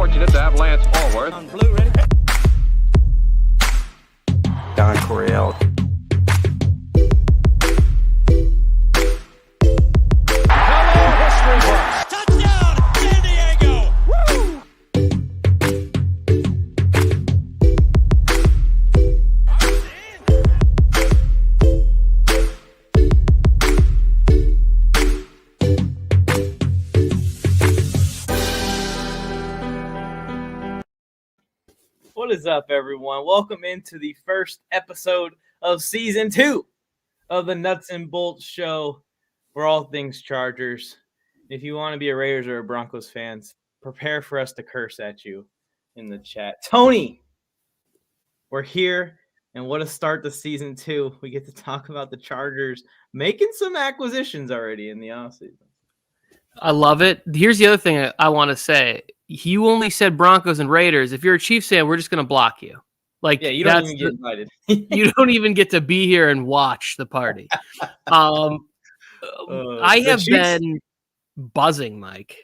fortunate to have Lance Allworth. On blue, ready? Don Coryell. Touchdown, San Diego! Woo! What is up, everyone? Welcome into the first episode of Season 2 of the Nuts and Bolts Show for all things Chargers. If you want to be a Raiders or a Broncos fan, prepare for us to curse at you in the chat. Tony, we're here, and what a start to Season 2. We get to talk about the Chargers making some acquisitions already in the offseason. I love it. Here's the other thing I want to say. You only said Broncos and Raiders. If you're a Chiefs fan, we're just going to block you. Like, yeah, you don't even get invited. You don't even get to be here and watch the party. I have been buzzing, Mike.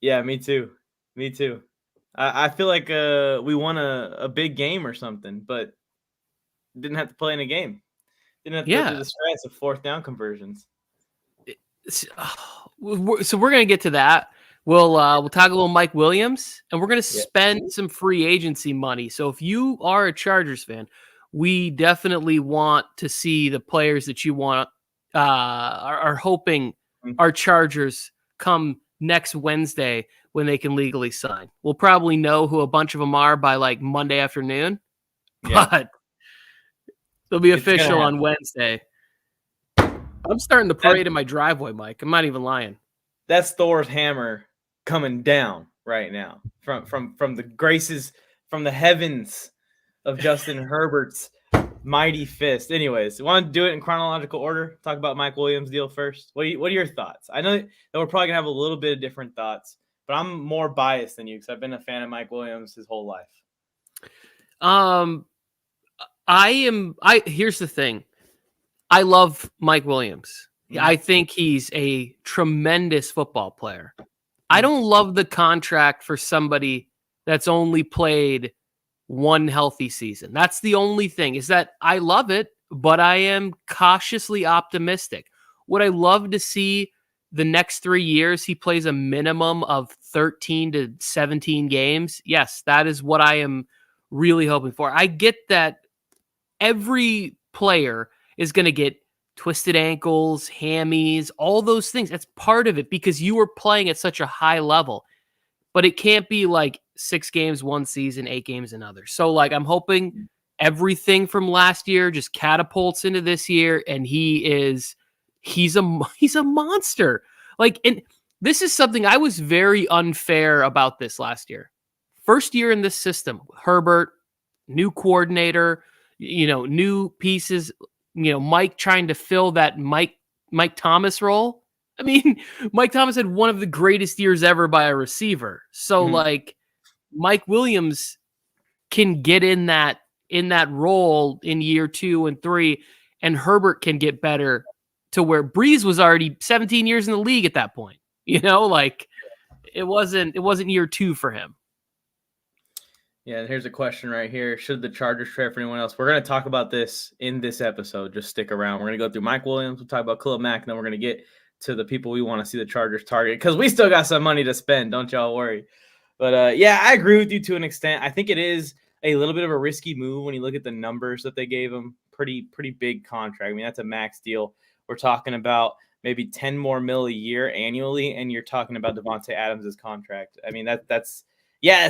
Yeah, me too. Me too. I feel like we won a big game or something, but didn't have to play in a game. Didn't have to go through the stress of fourth down conversions. So we're going to get to that. We'll talk a little Mike Williams, and we're going to spend some free agency money. So if you are a Chargers fan, we definitely want to see the players that you want are hoping our Chargers come next Wednesday when they can legally sign. We'll probably know who a bunch of them are by like Monday afternoon, but they'll be official on Wednesday. I'm starting to parade in my driveway, Mike. I'm not even lying. That's Thor's hammer coming down right now from the graces, from the heavens of Justin Herbert's mighty fist. Anyways, you want to do it in chronological order? Talk about Mike Williams' deal first. What are your thoughts? I know that we're probably gonna have a little bit of different thoughts, but I'm more biased than you because I've been a fan of Mike Williams his whole life. Here's the thing. I love Mike Williams. I think he's a tremendous football player. I don't love the contract for somebody that's only played one healthy season. That's the only thing, is that I love it, but I am cautiously optimistic. Would I love to see the next 3 years he plays a minimum of 13 to 17 games? Yes, that is what I am really hoping for. I get that every player is going to get twisted ankles, hammies, all those things. That's part of it because you were playing at such a high level. But it can't be like 6 games one season, 8 games another. So like I'm hoping everything from last year just catapults into this year, and he's a monster. Like, and this is something I was very unfair about this last year. First year in this system, Herbert, new coordinator, new pieces. Mike trying to fill that Mike Thomas role. I mean, Mike Thomas had one of the greatest years ever by a receiver. So like Mike Williams can get in that role in year 2 and 3, and Herbert can get better to where Breeze was already 17 years in the league at that point. Like it wasn't year 2 for him. Yeah, here's a question right here. Should the Chargers trade for anyone else? We're going to talk about this in this episode. Just stick around. We're going to go through Mike Williams. We'll talk about Khalil Mack, and then we're going to get to the people we want to see the Chargers target because we still got some money to spend. Don't y'all worry. But, I agree with you to an extent. I think it is a little bit of a risky move when you look at the numbers that they gave him. Pretty big contract. I mean, that's a max deal. We're talking about maybe $10 more a year annually, and you're talking about Davante Adams' contract. I mean, it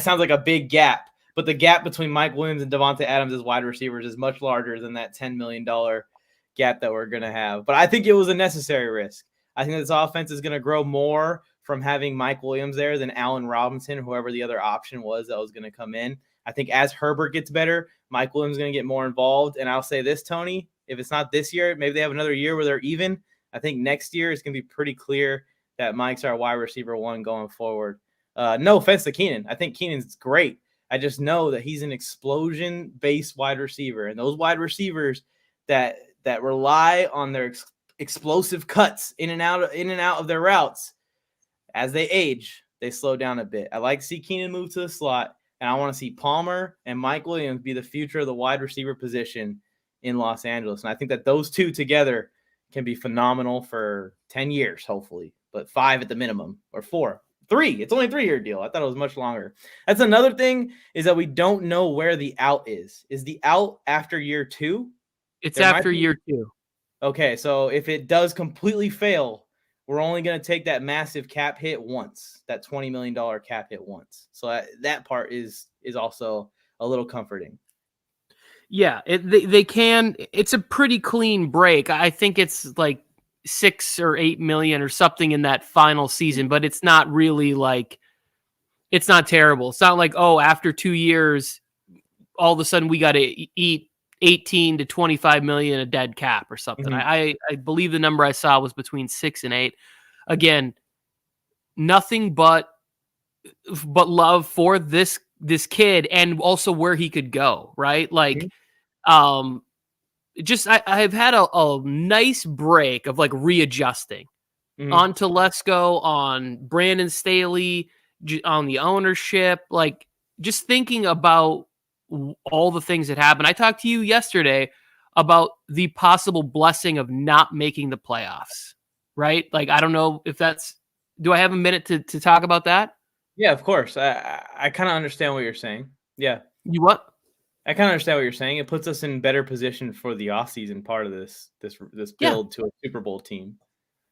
sounds like a big gap. But the gap between Mike Williams and Davante Adams as wide receivers is much larger than that $10 million gap that we're going to have. But I think it was a necessary risk. I think this offense is going to grow more from having Mike Williams there than Allen Robinson, whoever the other option was that was going to come in. I think as Herbert gets better, Mike Williams is going to get more involved. And I'll say this, Tony, if it's not this year, maybe they have another year where they're even. I think next year it's going to be pretty clear that Mike's our wide receiver 1 going forward. No offense to Keenan. I think Keenan's great. I just know that he's an explosion-based wide receiver, and those wide receivers that rely on their explosive cuts in and out of their routes, as they age, they slow down a bit. I like to see Keenan move to the slot, and I want to see Palmer and Mike Williams be the future of the wide receiver position in Los Angeles. And I think that those two together can be phenomenal for 10 years, hopefully, but 5 at the minimum, or 4. 3. It's only a 3-year deal. I thought it was much longer. That's another thing, is that we don't know where the out is. Is the out after year 2? It's after year 2. Okay, so if it does completely fail, we're only going to take that massive cap hit once, that $20 million cap hit once. So that part is also a little comforting. Yeah, they can. It's a pretty clean break. I think it's like 6 or 8 million or something in that final season, but it's not really like, it's not terrible. It's not like, oh, after 2 years, all of a sudden we got to eat 18 to 25 million a dead cap or something. I believe the number I saw was between 6 and 8. Again, nothing but love for this kid, and also where he could go, right? Like, just I've had a nice break of like readjusting on Telesco, on Brandon Staley, on the ownership, like just thinking about all the things that happened. I talked to you yesterday about the possible blessing of not making the playoffs, right? Like, I don't know if do I have a minute to talk about that? Yeah, of course. I kind of understand what you're saying. Yeah. You what? I kind of understand what you're saying. It puts us in better position for the offseason part of this build to a Super Bowl team.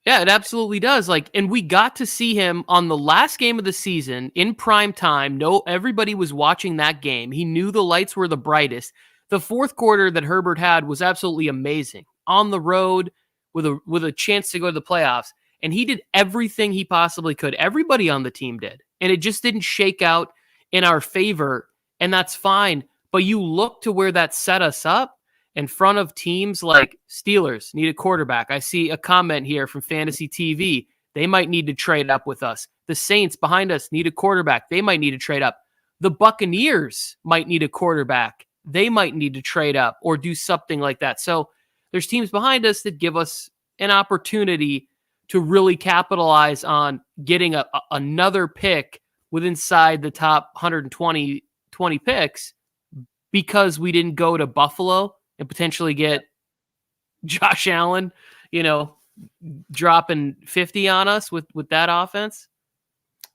Yeah, it absolutely does. Like, and we got to see him on the last game of the season in prime time. Everybody was watching that game. He knew the lights were the brightest. The fourth quarter that Herbert had was absolutely amazing. On the road with a chance to go to the playoffs. And he did everything he possibly could. Everybody on the team did. And it just didn't shake out in our favor. And that's fine. But you look to where that set us up in front of teams like Steelers need a quarterback. I see a comment here from Fantasy TV. They might need to trade up with us. The Saints behind us need a quarterback. They might need to trade up. The Buccaneers might need a quarterback. They might need to trade up or do something like that. So there's teams behind us that give us an opportunity to really capitalize on getting another pick inside the top 120 picks, because we didn't go to Buffalo and potentially get Josh Allen, dropping 50 on us with that offense.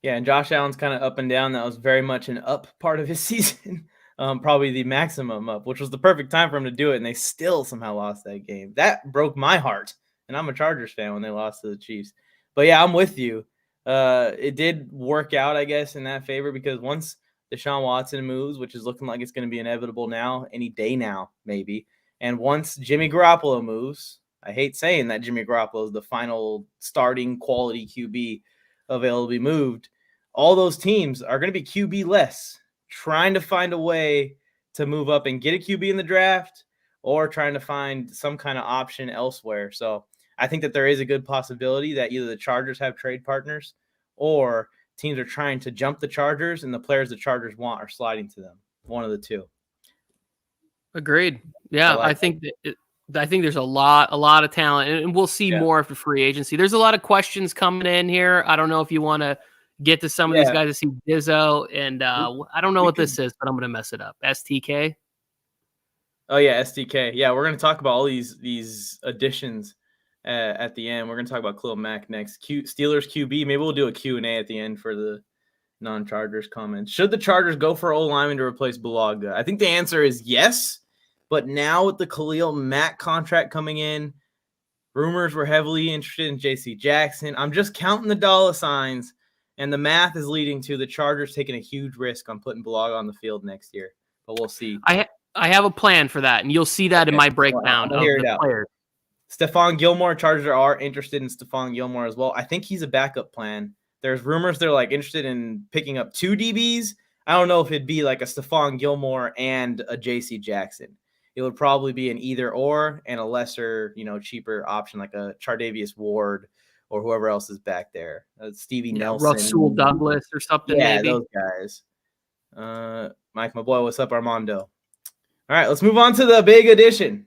Yeah, and Josh Allen's kind of up and down. That was very much an up part of his season, probably the maximum up, which was the perfect time for him to do it, and they still somehow lost that game. That broke my heart, and I'm a Chargers fan when they lost to the Chiefs. But yeah, I'm with you. It did work out, I guess, in that favor, because once Deshaun Watson moves, which is looking like it's going to be inevitable now, any day now, maybe. And once Jimmy Garoppolo moves, I hate saying that Jimmy Garoppolo is the final starting quality QB available to be moved, all those teams are going to be QB less, trying to find a way to move up and get a QB in the draft, or trying to find some kind of option elsewhere. So I think that there is a good possibility that either the Chargers have trade partners, or teams are trying to jump the Chargers, and the players the Chargers want are sliding to them. One of the two. Agreed. Yeah, I think there's a lot of talent, and we'll see more after free agency. There's a lot of questions coming in here. I don't know if you want to get to some of these guys. I see Dizzo, and I don't know what this is, but I'm going to mess it up. STK? Oh, yeah, STK. Yeah, we're going to talk about all these additions at the end. We're going to talk about Khalil Mack next. Steelers QB. Maybe we'll do a Q&A at the end for the non-Chargers comments. Should the Chargers go for O-lineman to replace Bulaga? I think the answer is yes. But now with the Khalil Mack contract coming in, rumors were heavily interested in J.C. Jackson. I'm just counting the dollar signs, and the math is leading to the Chargers taking a huge risk on putting Bulaga on the field next year. But we'll see. I have a plan for that, and you'll see that in my breakdown of the players. Stephon Gilmore, Chargers are interested in Stephon Gilmore as well. I think he's a backup plan. There's rumors they're like interested in picking up 2 DBs. I don't know if it'd be like a Stephon Gilmore and a J.C. Jackson. It would probably be an either or and a lesser, cheaper option like a Chardavius Ward or whoever else is back there. Stevie Nelson. Russell Douglas or something, maybe. Those guys. Mike, my boy, what's up, Armando? All right, let's move on to the big addition.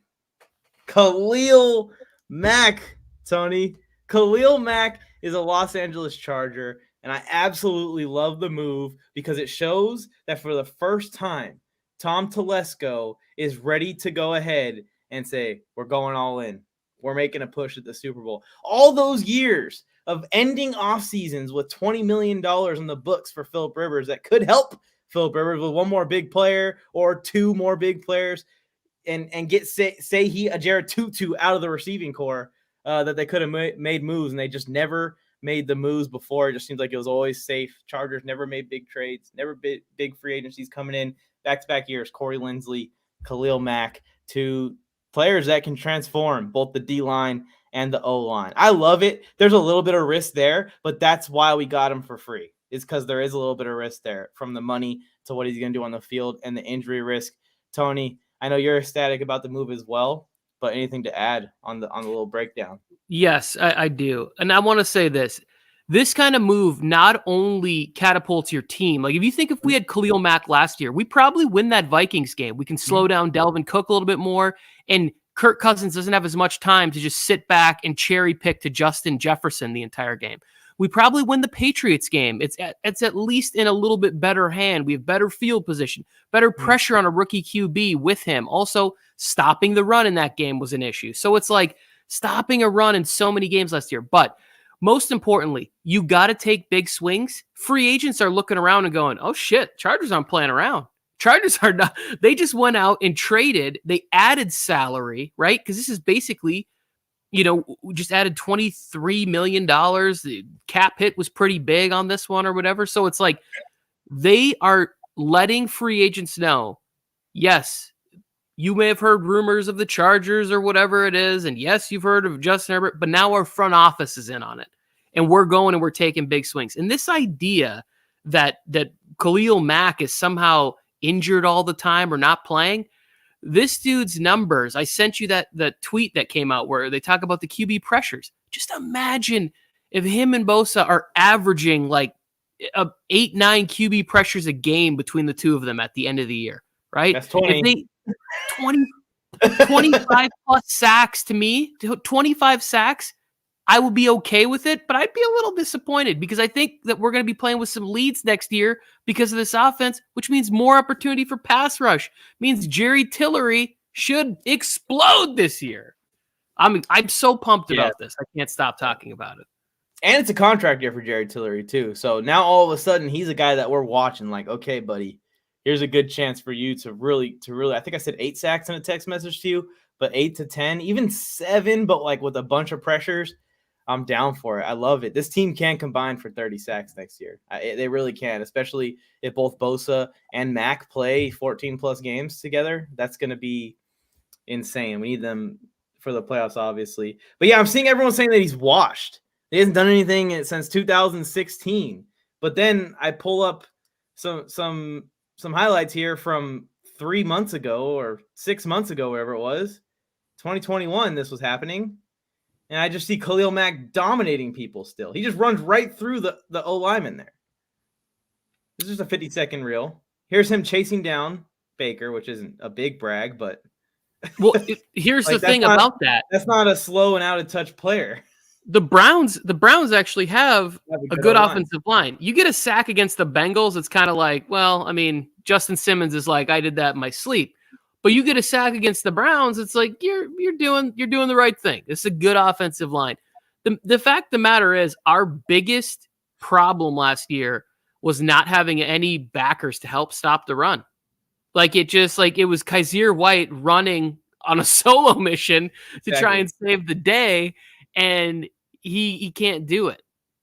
Khalil Mack, Tony. Khalil Mack is a Los Angeles Charger. And I absolutely love the move because it shows that for the first time, Tom Telesco is ready to go ahead and say, we're going all in. We're making a push at the Super Bowl. All those years of ending off seasons with $20 million in the books for Philip Rivers that could help Philip Rivers with one more big player or two more big players and get a Jared Tutu out of the receiving core that they could have made moves, and they just never made the moves before. It just seems like it was always safe. Chargers never made big trades, never big free agencies coming in back-to-back years. Corey Linsley, Khalil Mack, two players that can transform both the D-line and the O-line. I love it. There's a little bit of risk there, but that's why we got him for free. It's because there is a little bit of risk there, from the money to what he's going to do on the field and the injury risk. Tony, I know you're ecstatic about the move as well, but anything to add on the little breakdown? Yes, I do. And I want to say this. This kind of move not only catapults your team. Like, if you think if we had Khalil Mack last year, we probably win that Vikings game. We can slow down Delvin Cook a little bit more, and Kirk Cousins doesn't have as much time to just sit back and cherry pick to Justin Jefferson the entire game. We probably win the Patriots game. It's at least in a little bit better hand. We have better field position, better pressure on a rookie QB with him. Also, stopping the run in that game was an issue. So it's like stopping a run in so many games last year. But most importantly, you got to take big swings. Free agents are looking around and going, oh shit, Chargers aren't playing around. Chargers are not. They just went out and traded. They added salary, right? Because this is basically, we just added $23 million. The cap hit was pretty big on this one or whatever. So it's like they are letting free agents know, yes, you may have heard rumors of the Chargers or whatever it is. And yes, you've heard of Justin Herbert, but now our front office is in on it. And we're going and we're taking big swings. And this idea that Khalil Mack is somehow injured all the time or not playing, this dude's numbers, I sent you the tweet that came out where they talk about the QB pressures. Just imagine if him and Bosa are averaging like 8-9 QB pressures a game between the two of them at the end of the year, right? That's 20. 25 plus sacks to me, 25 sacks, I would be okay with it, but I'd be a little disappointed because I think that we're going to be playing with some leads next year because of this offense, which means more opportunity for pass rush. Means Jerry Tillery should explode this year. I'm so pumped about this. I can't stop talking about it. And it's a contract year for Jerry Tillery too. So now all of a sudden he's a guy that we're watching like, okay, buddy, here's a good chance for you to really, I think I said 8 sacks in a text message to you, but 8 to 10, even 7, but like with a bunch of pressures. I'm down for it. I love it. This team can combine for 30 sacks next year. They really can, especially if both Bosa and Mack play 14-plus games together. That's going to be insane. We need them for the playoffs, obviously. But, yeah, I'm seeing everyone saying that he's washed. He hasn't done anything since 2016. But then I pull up some highlights here from 3 months ago or 6 months ago, whatever it was. 2021, this was happening. And I just see Khalil Mack dominating people still. He just runs right through the O-lineman there. This is just a 50-second reel. Here's him chasing down Baker, which isn't a big brag, but... Well, here's the thing about that. That's not a slow and out-of-touch player. The Browns actually have a good offensive line. You get a sack against the Bengals, it's kind of like, well, I mean, Justin Simmons is like, I did that in my sleep. But you get a sack against the Browns, it's like you're doing the right thing. It's a good offensive line. The fact of the matter is, our biggest problem last year was not having any backers to help stop the run. Like it was Kaiser White running on a solo mission to try and save the day, and he can't do it.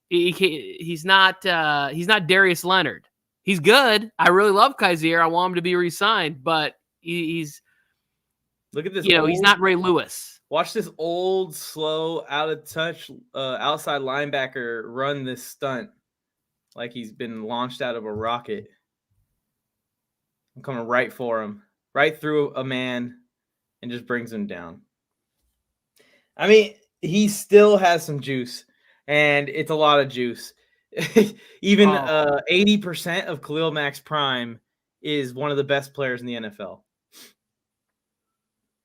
He's not Darius Leonard. He's good. I really love Kaiser. I want him to be re-signed, but he's look at this. He's not Ray Lewis. Watch this old, slow, out of touch outside linebacker run this stunt like he's been launched out of a rocket. I'm coming right for him, right through a man, and just brings him down. I mean, he still has some juice, and it's a lot of juice. Even 80% of Khalil Mack's prime is one of the best players in the NFL.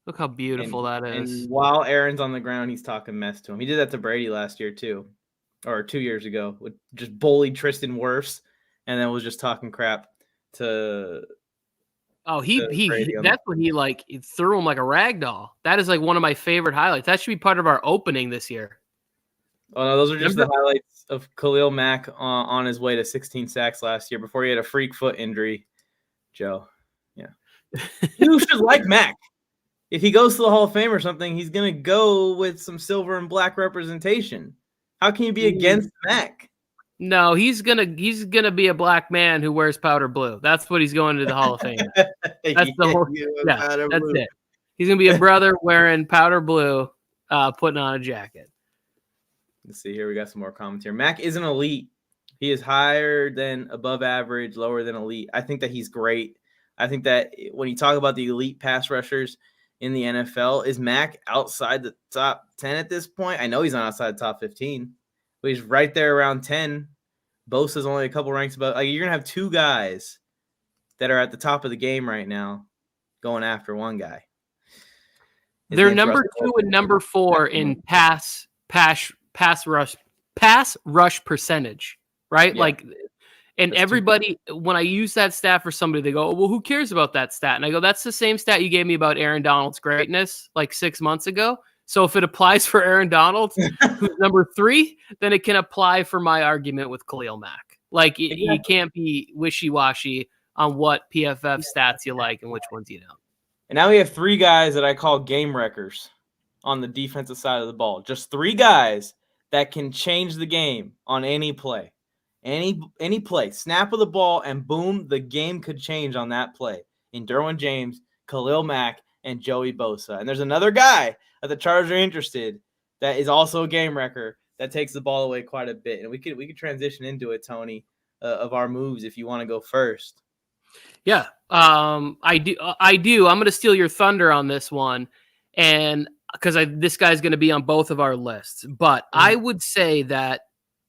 Look how beautiful that is. And while Aaron's on the ground, he's talking mess to him. He did that to Brady last year, too. or 2 years ago, with just bullied Tristan Wirfs, and then was just talking crap to Oh, Brady on the. that's when he threw him like a rag doll. That is like one of my favorite highlights. That should be part of our opening this year. Oh no, those are just the highlights of Khalil Mack on his way to 16 sacks last year before he had a freak foot injury. Joe, yeah, you should like Mack. If he goes to the Hall of Fame or something, he's gonna go with some silver and black representation. How can you be against Mack? No, he's gonna be a black man who wears powder blue. That's what he's going to the Hall of Fame. That's the whole. Yeah, that's it. He's gonna be a brother wearing powder blue, putting on a jacket. Let's see here. We got some more comments here. Mack is an elite. He is higher than above average, lower than elite. I think that he's great. I think that when you talk about the elite pass rushers in the NFL, is Mack outside the top 10 at this point? I know he's not outside the top 15, but he's right there around 10. Bosa's only a couple ranks above. Like, you're going to have two guys that are at the top of the game right now going after one guy. They're number 2 and number 4 in pass rush percentage, right? Yeah. Like, and everybody, when I use that stat for somebody, they go, well, who cares about that stat? And I go, that's the same stat you gave me about Aaron Donald's greatness like 6 months ago. So if it applies for Aaron Donald, who's number 3, then it can apply for my argument with Khalil Mack. Like, you can't be wishy-washy on what PFF stats you like and which ones you don't. And now we have 3 guys that I call game wreckers on the defensive side of the ball. Just 3 guys that can change the game on any play. Any play. Snap of the ball, and boom, the game could change on that play. In Derwin James, Khalil Mack, and Joey Bosa. And there's another guy that the Chargers are interested that is also a game wrecker that takes the ball away quite a bit. And we could transition into it, Tony, of our moves if you want to go first. Yeah, I do. I'm going to steal your thunder on this one, and because this guy's going to be on both of our lists. But I would say that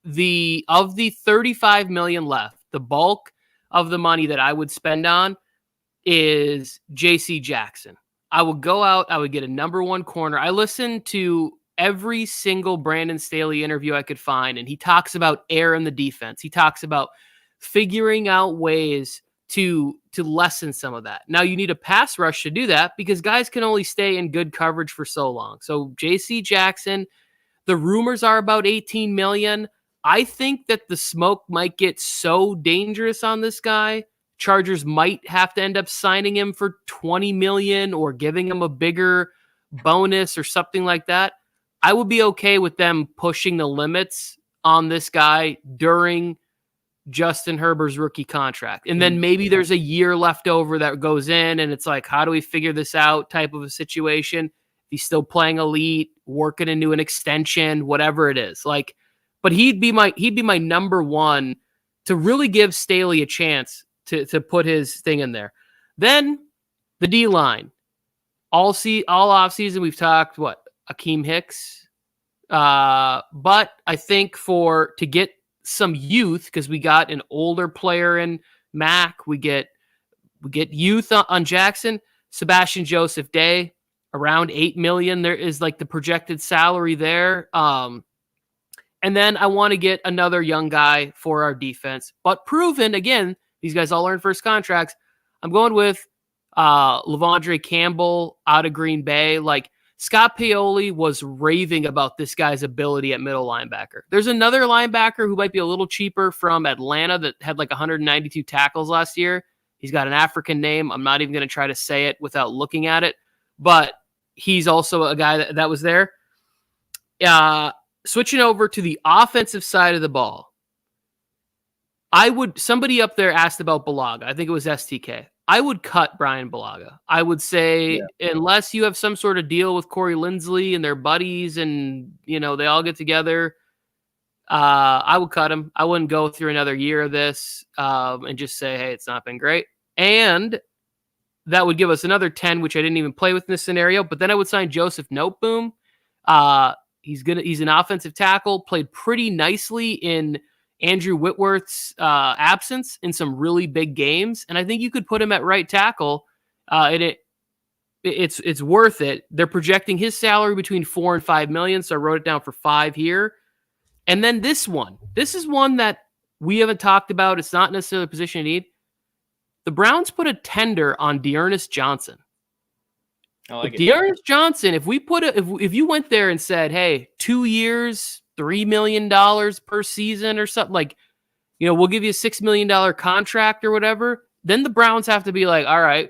the $35 million left, the bulk of the money that I would spend on is J.C. Jackson. I would go out. I would get a number 1 corner. I listened to every single Brandon Staley interview I could find, and he talks about air in the defense. He talks about figuring out ways to lessen some of that. Now, you need a pass rush to do that because guys can only stay in good coverage for so long. So J.C. Jackson, the rumors are about $18 million. I think that the smoke might get so dangerous on this guy, Chargers might have to end up signing him for $20 million or giving him a bigger bonus or something like that. I would be okay with them pushing the limits on this guy during Justin Herbert's rookie contract. And then maybe there's a year left over that goes in and it's like, how do we figure this out type of a situation? He's still playing elite, working into an extension, whatever it is. Like, but he'd be my number 1 to really give Staley a chance to put his thing in there. Then the D-line. All offseason we've talked, Akeem Hicks. But I think to get some youth, because we got an older player in Mack, we get youth on Jackson, Sebastian Joseph Day, around $8 million. There is like the projected salary there. And then I want to get another young guy for our defense, but proven. Again, these guys all earned first contracts. I'm going with Lavondre Campbell out of Green Bay. Like, Scott Pioli was raving about this guy's ability at middle linebacker. There's another linebacker who might be a little cheaper from Atlanta that had like 192 tackles last year. He's got an African name. I'm not even going to try to say it without looking at it, but he's also a guy that was there. Switching over to the offensive side of the ball, somebody up there asked about Bulaga. I think it was STK. I would cut Brian Bulaga. I would say, unless you have some sort of deal with Corey Linsley and their buddies and, they all get together, I would cut him. I wouldn't go through another year of this and just say, hey, it's not been great. And that would give us another 10, which I didn't even play with in this scenario. But then I would sign Joseph Noteboom. He's an offensive tackle, played pretty nicely in Andrew Whitworth's absence in some really big games. And I think you could put him at right tackle. It's worth it. They're projecting his salary between $4 and $5 million. So I wrote it down for 5 here. And then this is one that we haven't talked about. It's not necessarily a position of need. The Browns put a tender on Dearness Johnson. I like it. Dearness Johnson, if you went there and said, hey, 2 years, $3 million per season or something, like, we'll give you a $6 million contract or whatever, then the Browns have to be like, all right,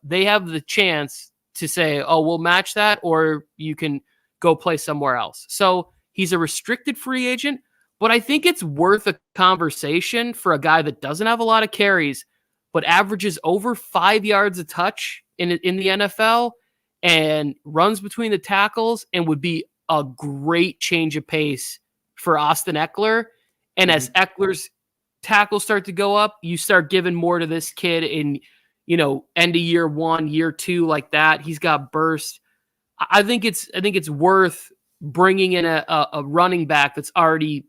they have the chance to say, oh, we'll match that, or you can go play somewhere else. So he's a restricted free agent, but I think it's worth a conversation for a guy that doesn't have a lot of carries, but averages over 5 yards a touch in the NFL and runs between the tackles and would be a great change of pace for Austin Eckler. And as Eckler's tackles start to go up, you start giving more to this kid in, end of year 1, year 2, like that. He's got burst. I think it's worth bringing in a running back that's already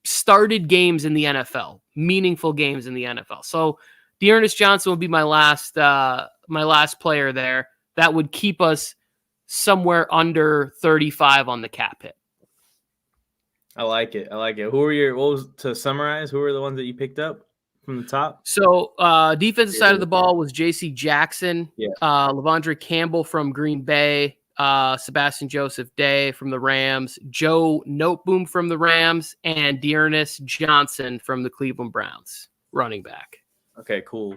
started games in the NFL, meaningful games in the NFL. So Dearness Johnson would be my last player there. That would keep us somewhere under 35 on the cap hit. I like it. To summarize, who are the ones that you picked up from the top? So defensive side of the ball was J.C. Jackson, Yeah. Lavondre Campbell from Green Bay, Sebastian Joseph Day from the Rams, Joe Noteboom from the Rams, and Dearness Johnson from the Cleveland Browns, running back. Okay, cool.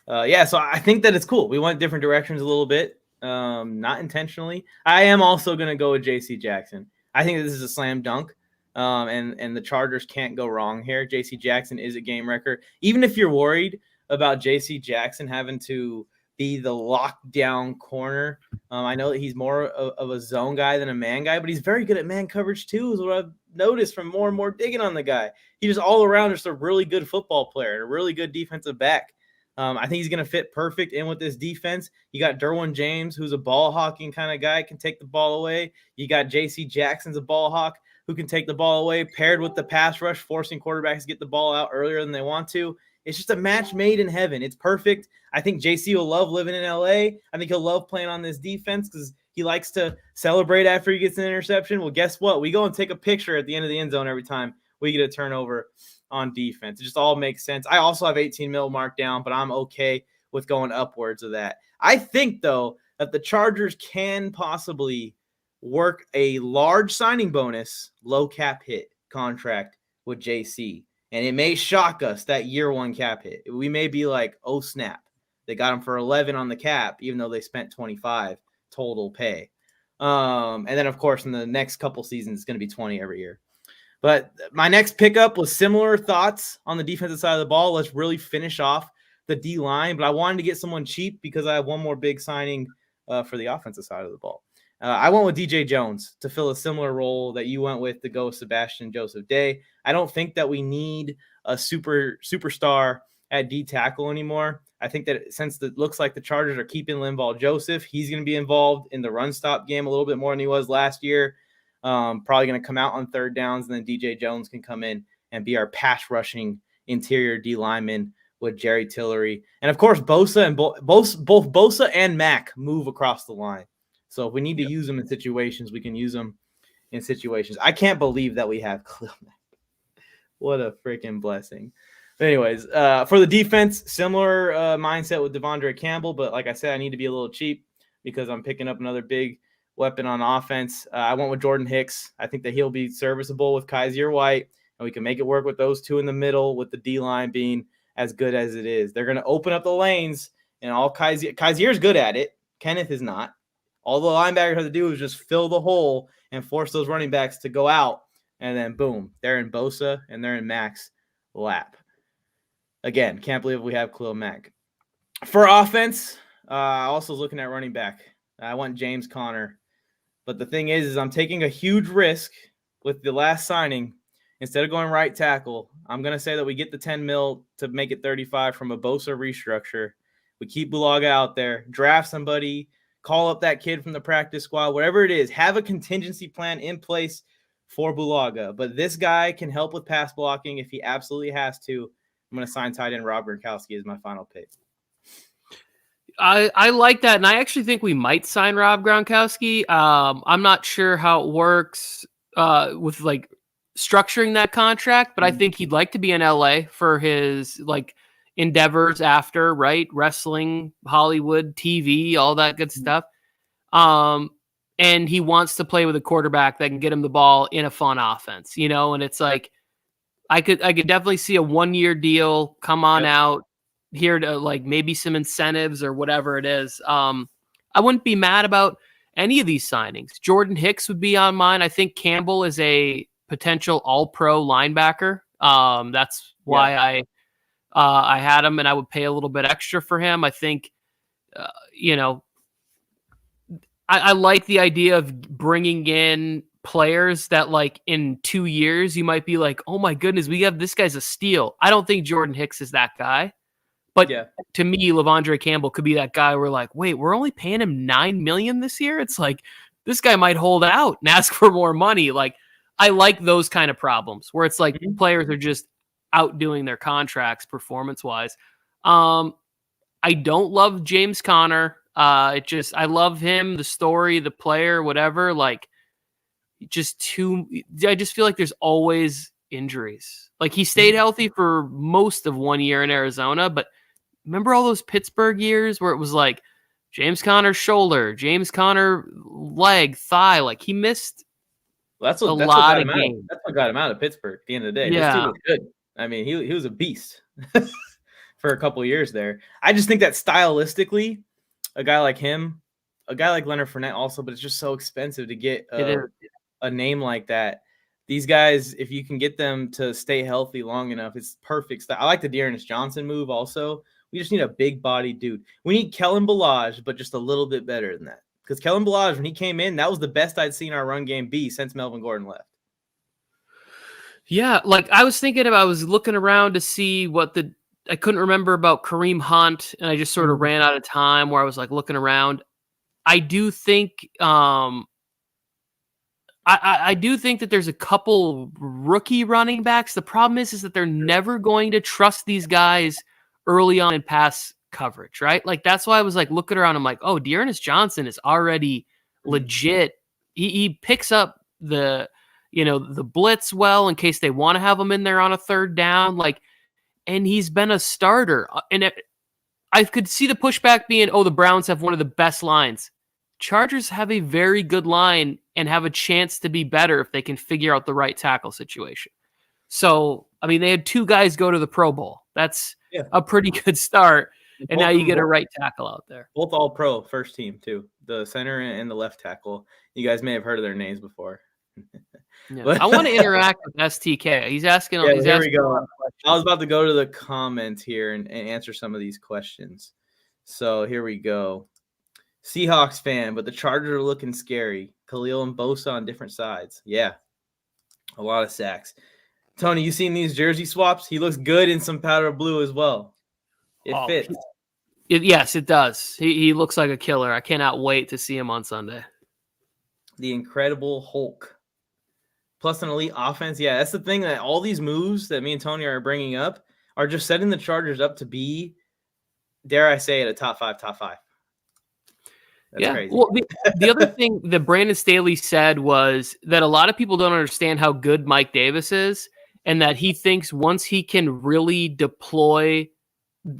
So I think that it's cool. We went different directions a little bit, not intentionally. I am also going to go with J.C. Jackson. I think this is a slam dunk, and the Chargers can't go wrong here. J.C. Jackson is a game wrecker. Even if you're worried about J.C. Jackson having to be the lockdown corner, I know that he's more of a zone guy than a man guy, but he's very good at man coverage too, is what I've noticed from more and more digging on the guy. He just all around just a really good football player and a really good defensive back. I think he's going to fit perfect in with this defense. You got Derwin James, who's a ball hawking kind of guy, can take the ball away. You got J.C. Jackson's a ball hawk who can take the ball away, paired with the pass rush, forcing quarterbacks to get the ball out earlier than they want to. It's just a match made in heaven. It's perfect. I think JC will love living in LA. I think he'll love playing on this defense because he likes to celebrate after he gets an interception. Well, guess what? We go and take a picture at the end of the end zone every time we get a turnover on defense. It just all makes sense. I also have 18 mil marked down, but I'm okay with going upwards of that. I think, though, that the Chargers can possibly work a large signing bonus, low cap hit contract with JC. And it may shock us that year 1 cap hit. We may be like, oh, snap. They got him for 11 on the cap, even though they spent 25 total pay. And then, of course, in the next couple seasons, it's going to be 20 every year. But my next pickup was similar thoughts on the defensive side of the ball. Let's really finish off the D-line. But I wanted to get someone cheap because I have one more big signing for the offensive side of the ball. I went with DJ Jones to fill a similar role that you went with to go with Sebastian Joseph Day. I don't think that we need a superstar at D tackle anymore. I think that since it looks like the Chargers are keeping Linval Joseph, he's going to be involved in the run stop game a little bit more than he was last year. Probably going to come out on third downs, and then DJ Jones can come in and be our pass rushing interior D lineman with Jerry Tillery. And of course, Bosa and both Bosa and Mack move across the line. So if we need to use them in situations, we can use them in situations. I can't believe that we have Khalil Mack. What a freaking blessing. But anyways, for the defense, similar mindset with Devondre Campbell. But like I said, I need to be a little cheap because I'm picking up another big weapon on offense. I went with Jordan Hicks. I think that he'll be serviceable with Kaiser White, and we can make it work with those two in the middle with the D-line being as good as it is. They're going to open up the lanes, and all Kaiser's good at it. Kenneth is not. All the linebackers have to do is just fill the hole and force those running backs to go out, and then boom, they're in Bosa and they're in Mack's lap. Again, can't believe we have Khalil Mack. For offense, I also was looking at running back. I want James Conner. But the thing is I'm taking a huge risk with the last signing. Instead of going right tackle, I'm going to say that we get the 10 mil to make it 35 from a Bosa restructure. We keep Bulaga out there, draft somebody, call up that kid from the practice squad, whatever it is, have a contingency plan in place for Bulaga. But this guy can help with pass blocking if he absolutely has to. I'm going to sign tight end Rob Gronkowski as my final pick. I like that, and I actually think we might sign Rob Gronkowski. I'm not sure how it works with like structuring that contract, but I think he'd like to be in LA for his like endeavors after, right? Wrestling, Hollywood, TV, all that good stuff. And he wants to play with a quarterback that can get him the ball in a fun offense, you know? And it's like, I could definitely see a 1-year deal, come on out here to like maybe some incentives or whatever it is. I wouldn't be mad about any of these signings. Jordan Hicks would be on mine. I think Campbell is a potential all-pro linebacker. That's why I had him, and I would pay a little bit extra for him. I think, I like the idea of bringing in players that like in 2 years, you might be like, oh my goodness, we have this guy's a steal. I don't think Jordan Hicks is that guy. But to me, Lavondre Campbell could be that guy where like, wait, we're only paying him $9 million this year. It's like, this guy might hold out and ask for more money. Like, I like those kind of problems where it's like players are just outdoing their contracts performance-wise. I don't love James Conner. I love him, the story, the player, whatever. Like, I just feel like there's always injuries. Like, he stayed healthy for most of 1 year in Arizona, but remember all those Pittsburgh years where it was like James Conner's shoulder, James Conner leg, thigh. Like, he missed a lot of games. That's what got him out of Pittsburgh at the end of the day. Yeah. This team was good. I mean, he was a beast for a couple of years there. I just think that stylistically, a guy like him, a guy like Leonard Fournette also, but it's just so expensive to get a name like that. These guys, if you can get them to stay healthy long enough, it's perfect. I like the Dearness Johnson move also. We just need a big body dude. We need Kellen Ballage, but just a little bit better than that. Because Kellen Ballage, when he came in, that was the best I'd seen our run game be since Melvin Gordon left. Yeah, like I was looking around to see I couldn't remember about Kareem Hunt, and I just sort of ran out of time where I was like looking around. I do think I do think that there's a couple rookie running backs. The problem is that they're never going to trust these guys early on in pass coverage, right? Like, that's why I was like looking around. I'm like, oh, Dearness Johnson is already legit. He picks up the blitz well in case they want to have him in there on a third down. Like, and he's been a starter. And I could see the pushback being, oh, the Browns have one of the best lines. Chargers have a very good line and have a chance to be better if they can figure out the right tackle situation. So, I mean, they had 2 guys go to the Pro Bowl. That's a pretty good start. And now you get a right tackle out there. Both all pro first team too. The center and the left tackle. You guys may have heard of their names before. But I want to interact with STK. He's asking. Here we go. I was about to go to the comments here and answer some of these questions. So here we go. Seahawks fan, but the Chargers are looking scary. Khalil and Bosa on different sides. Yeah, a lot of sacks. Tony, you seen these jersey swaps? He looks good in some powder blue as well. It fits. Yes, it does. He looks like a killer. I cannot wait to see him on Sunday. The Incredible Hulk. Plus an elite offense. Yeah, that's the thing, that all these moves that me and Tony are bringing up are just setting the Chargers up to be, dare I say it, a top five. That's crazy. Well, the other thing that Brandon Staley said was that a lot of people don't understand how good Mike Davis is, and that he thinks once he can really deploy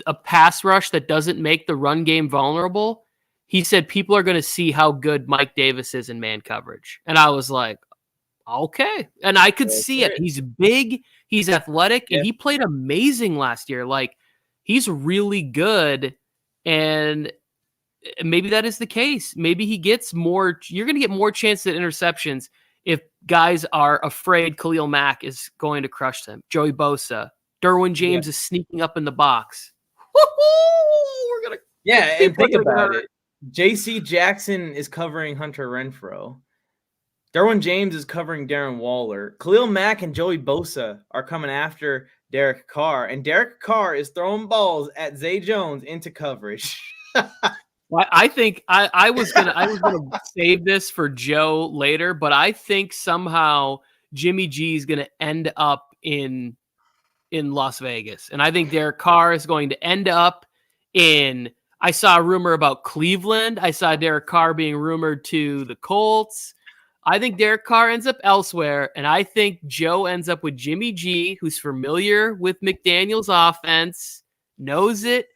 a pass rush that doesn't make the run game vulnerable, he said people are going to see how good Mike Davis is in man coverage. And I was like, okay. And I could see it. He's big, he's athletic, and he played amazing last year. Like, he's really good, and maybe that is the case. Maybe he gets more. You're going to get more chances at interceptions if guys are afraid Khalil Mack is going to crush them. Joey Bosa, Derwin James is sneaking up in the box. We're gonna and think about it. J.C. Jackson is covering Hunter Renfrow. Derwin James is covering Darren Waller. Khalil Mack and Joey Bosa are coming after Derek Carr, and Derek Carr is throwing balls at Zay Jones into coverage. I think I was gonna save this for Joe later, but I think somehow Jimmy G is gonna end up in Las Vegas, and I think Derek Carr is going to end up in. I saw a rumor about Cleveland. I saw Derek Carr being rumored to the Colts. I think Derek Carr ends up elsewhere, and I think Joe ends up with Jimmy G, who's familiar with McDaniel's offense, knows it,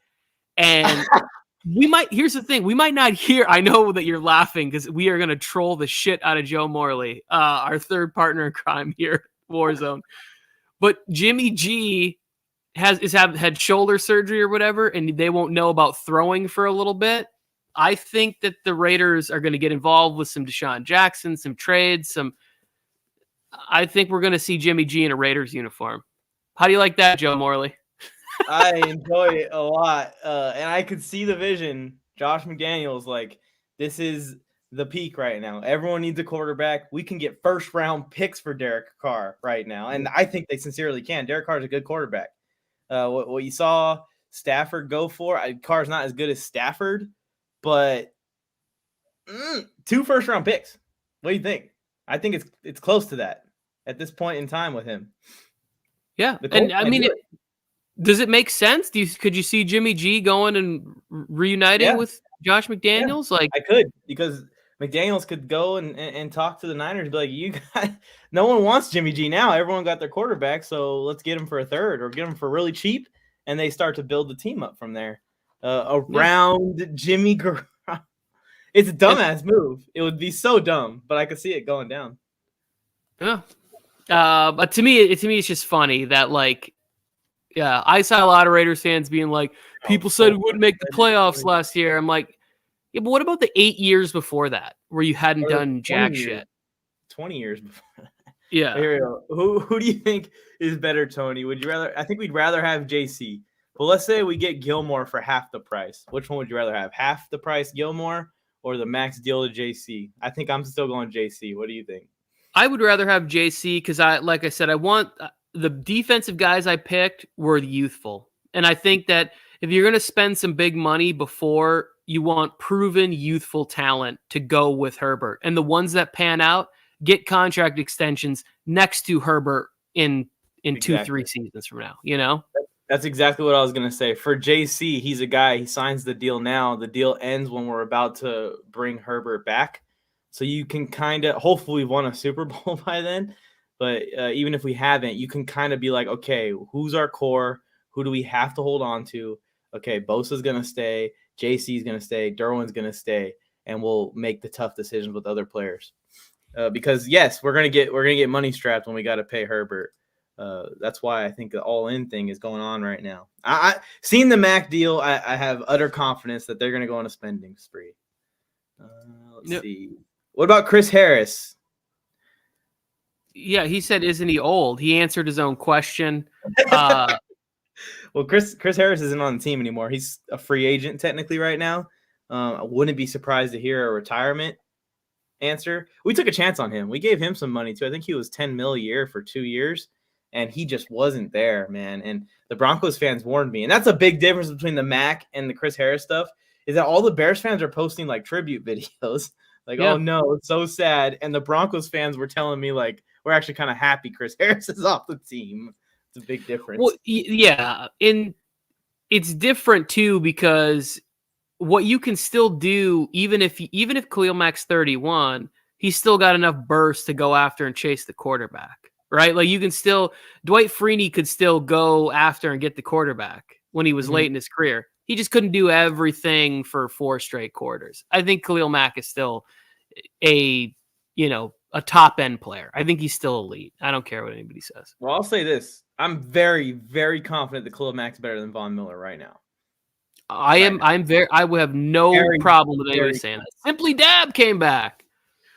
and here's the thing, we might not hear, I know that you're laughing because we are going to troll the shit out of Joe Morley, our third partner in crime here, Warzone. But Jimmy G had shoulder surgery or whatever, and they won't know about throwing for a little bit. I think that the Raiders are going to get involved with some Deshaun Jackson, some trades, I think we're going to see Jimmy G in a Raiders uniform. How do you like that, Joe Morley? I enjoy it a lot, and I could see the vision. Josh McDaniels, like, this is the peak right now. Everyone needs a quarterback. We can get first-round picks for Derek Carr right now, and I think they sincerely can. Derek Carr is a good quarterback. What you saw Stafford go for, Carr's not as good as Stafford, but 2 first-round picks. What do you think? I think it's close to that at this point in time with him. Yeah, and I mean, does it make sense? Could you see Jimmy G going and reuniting with Josh McDaniels? Yeah, I could, because McDaniels could go and talk to the Niners and be like, no one wants Jimmy G now. Everyone got their quarterback, so let's get him for a third or get him for really cheap, and they start to build the team up from there around Jimmy Garoppolo. It's a dumbass move. It would be so dumb, but I could see it going down. Yeah. But to me, it's just funny that, like, yeah, I saw a lot of Raiders fans being like, people said we wouldn't make the playoffs last year. I'm like, yeah, but what about the 8 years before that where you hadn't done jack shit? 20 years before that. Yeah. Here we go. Who do you think is better, Tony? Would you rather? I think we'd rather have JC. But let's say we get Gilmore for half the price. Which one would you rather have? Half the price Gilmore or the max deal to JC? I think I'm still going JC. What do you think? I would rather have JC because, like I said, I want the defensive guys I picked were youthful. And I think that if you're going to spend some big money before, you want proven youthful talent to go with Herbert. And the ones that pan out get contract extensions next to Herbert in exactly. 2-3 seasons from now, you know? That's exactly what I was going to say. For JC, he's a guy, he signs the deal now. The deal ends when we're about to bring Herbert back. So you can kind of, hopefully we've won a Super Bowl by then. But even if we haven't, you can kind of be like, okay, who's our core? Who do we have to hold on to? Okay, Bosa's going to stay. JC's going to stay. Derwin's going to stay. And we'll make the tough decisions with other players. Because, yes, we're going to get money strapped when we got to pay Herbert. That's why I think the all-in thing is going on right now. Seeing the Mac deal, I have utter confidence that they're going to go on a spending spree. Let's see. What about Chris Harris? Yeah, he said, isn't he old? He answered his own question. Well, Chris Harris isn't on the team anymore. He's a free agent technically right now. I wouldn't be surprised to hear a retirement answer. We took a chance on him. We gave him some money too. I think he was $10 million a year for 2 years, and he just wasn't there, man. And the Broncos fans warned me, and that's a big difference between the Mac and the Chris Harris stuff. Is that all the Bears fans are posting like tribute videos, like, oh no, it's so sad, and the Broncos fans were telling me like, we're actually kind of happy Chris Harris is off the team. It's a big difference. Well, yeah, and it's different too because what you can still do, even if Khalil Mack's 31, he's still got enough burst to go after and chase the quarterback, right? Like you can still, Dwight Freeney could still go after and get the quarterback when he was late in his career. He just couldn't do everything for 4 straight quarters. I think Khalil Mack is still a top end player. I think he's still elite. I don't care what anybody says. Well, I'll say this. I'm very, very confident that Khalil Mack's better than Von Miller right now. I would have no problem with anybody saying that. Simply Dab came back.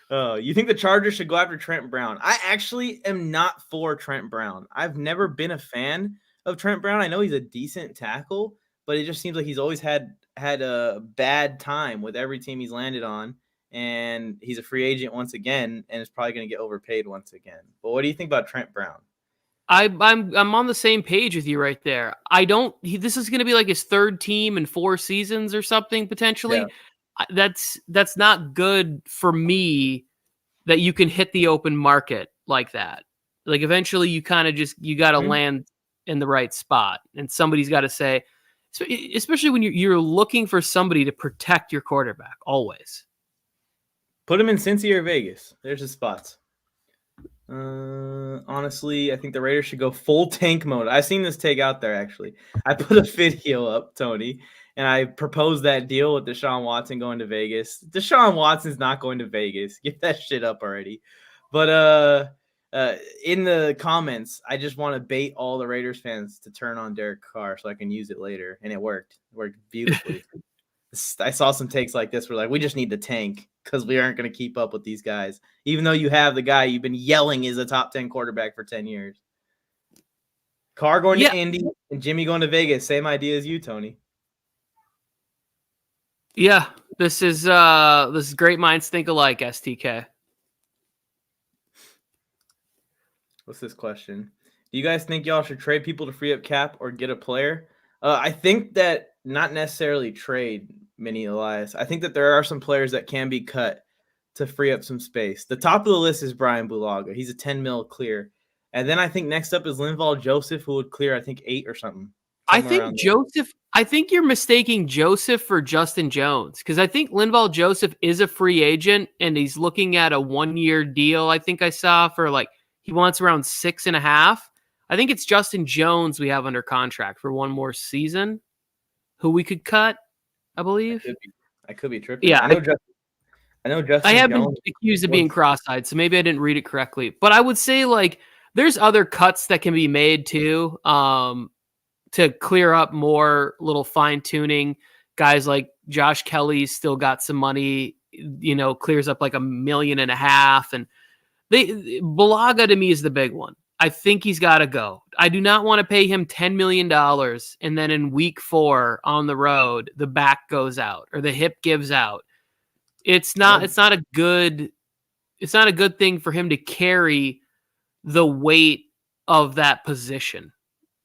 You think the Chargers should go after Trent Brown? I actually am not for Trent Brown. I've never been a fan of Trent Brown. I know he's a decent tackle, but it just seems like he's always had a bad time with every team he's landed on. And he's a free agent once again, and is probably going to get overpaid once again. But what do you think about Trent Brown? I'm on the same page with you right there. This is going to be like his 3rd team in 4 seasons or something potentially. Yeah. That's not good for me that you can hit the open market like that. Like eventually you kind of you got to land in the right spot, and somebody's got to say, especially when you're looking for somebody to protect your quarterback always. Put him in Cincy or Vegas. There's his spots. Honestly, I think the Raiders should go full tank mode. I've seen this take out there, actually. I put a video up, Tony, and I proposed that deal with Deshaun Watson going to Vegas. Deshaun Watson's not going to Vegas. Get that shit up already. But in the comments, I just want to bait all the Raiders fans to turn on Derek Carr so I can use it later. And it worked. It worked beautifully. I saw some takes like this where like, we just need to tank because we aren't going to keep up with these guys. Even though you have the guy you've been yelling is a top 10 quarterback for 10 years. Carr going to Indy and Jimmy going to Vegas. Same idea as you, Tony. Yeah, this is great minds think alike, STK. What's this question? Do you guys think y'all should trade people to free up cap or get a player? I think that not necessarily trade Mini Elias. I think that there are some players that can be cut to free up some space. The top of the list is Brian Bulaga. He's a 10 mil clear. And then I think next up is Linval Joseph, who would clear, I think, 8 or something. I think Joseph, I think you're mistaking Joseph for Justin Jones because I think Linval Joseph is a free agent and he's looking at a 1-year deal. I think I saw for like, he wants around 6.5. I think it's Justin Jones we have under contract for 1 more season, who we could cut, I believe. I could be tripping. Yeah, I know Justin. I have Jones been accused of being cross-eyed, so maybe I didn't read it correctly. But I would say like there's other cuts that can be made too, to clear up more little fine-tuning. Guys like Josh Kelly's still got some money, clears up like $1.5 million, and Bulaga to me is the big one. I think he's got to go. I do not want to pay him $10 million and then in week 4 on the road, the back goes out or the hip gives out. It's not a good thing for him to carry the weight of that position.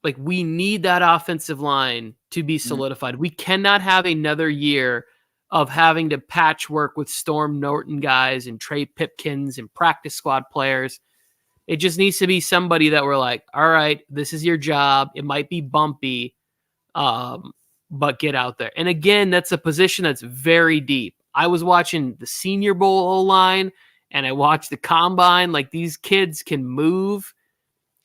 Like we need that offensive line to be solidified. We cannot have another year of having to patchwork with Storm Norton guys and Trey Pipkins and practice squad players. It just needs to be somebody that we're like, all right, this is your job. It might be bumpy, but get out there. And again, that's a position that's very deep. I was watching the Senior Bowl O-line and I watched the combine. Like these kids can move.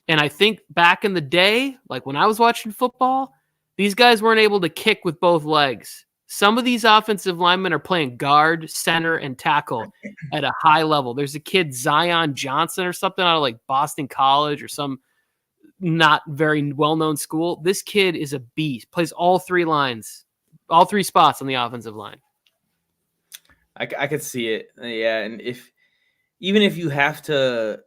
And I think back in the day, like when I was watching football, these guys weren't able to kick with both legs. Some of these offensive linemen are playing guard, center, and tackle at a high level. There's a kid, Zion Johnson or something out of like Boston College or some not very well-known school. This kid is a beast, plays all 3 lines, all 3 spots on the offensive line. I could see it. Yeah, and even if you have to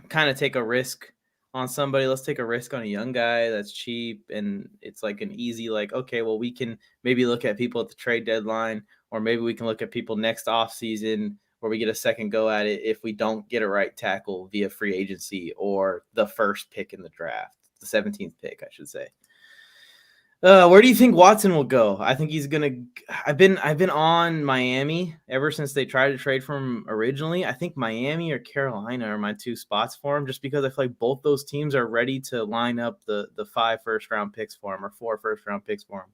kind of take a risk on somebody, let's take a risk on a young guy that's cheap and it's like an easy, like, okay, well, we can maybe look at people at the trade deadline, or maybe we can look at people next off season where we get a second go at it if we don't get a right tackle via free agency or the first pick in the draft, the 17th pick, I should say. Where do you think Watson will go? I think he's gonna. I've been on Miami ever since they tried to trade for him originally. I think Miami or Carolina are my 2 spots for him, just because I feel like both those teams are ready to line up the 5 first-round picks for him or 4 first-round picks for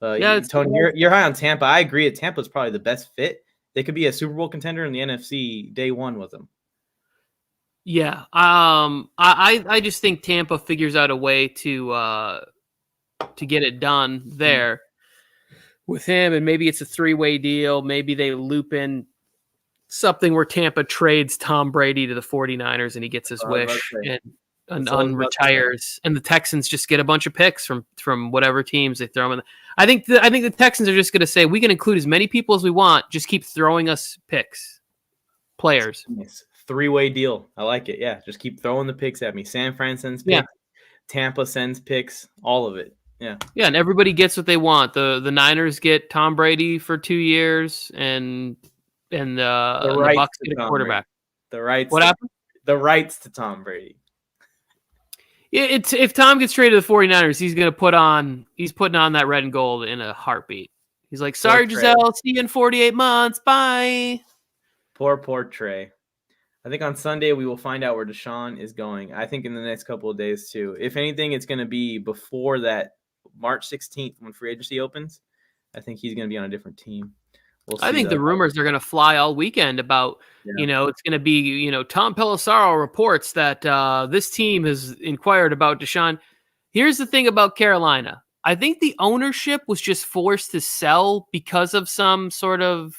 him. Yeah, Tony, you're high on Tampa. I agree. Tampa's probably the best fit. They could be a Super Bowl contender in the NFC day 1 with them. Yeah, I just think Tampa figures out a way to get it done there with him. And maybe it's a 3-way deal. Maybe they loop in something where Tampa trades Tom Brady to the 49ers and he gets his wish and unretires. And the Texans just get a bunch of picks from whatever teams they throw them in. I think the Texans are just going to say, we can include as many people as we want. Just keep throwing us picks, players. Nice. 3-way deal. I like it. Yeah. Just keep throwing the picks at me. San Fran sends picks. Yeah. Tampa sends picks, all of it. Yeah. Yeah, and everybody gets what they want. The Niners get Tom Brady for 2 years, and the Bucs get a quarterback. What happened? The rights to Tom Brady. Yeah, if Tom gets traded to the 49ers, he's putting on that red and gold in a heartbeat. He's like, sorry, Giselle, see you in 48 months. Bye. Poor Trey. I think on Sunday we will find out where Deshaun is going. I think in the next couple of days too. If anything, it's going to be before that March 16th when free agency opens. I think he's going to be on a different team. We'll I see, think though. the rumors are going to fly all weekend about, Yeah. it's going to be, Tom Pelissaro reports that this team has inquired about Deshaun. Here's the thing about Carolina. I think the ownership was just forced to sell because of some sort of,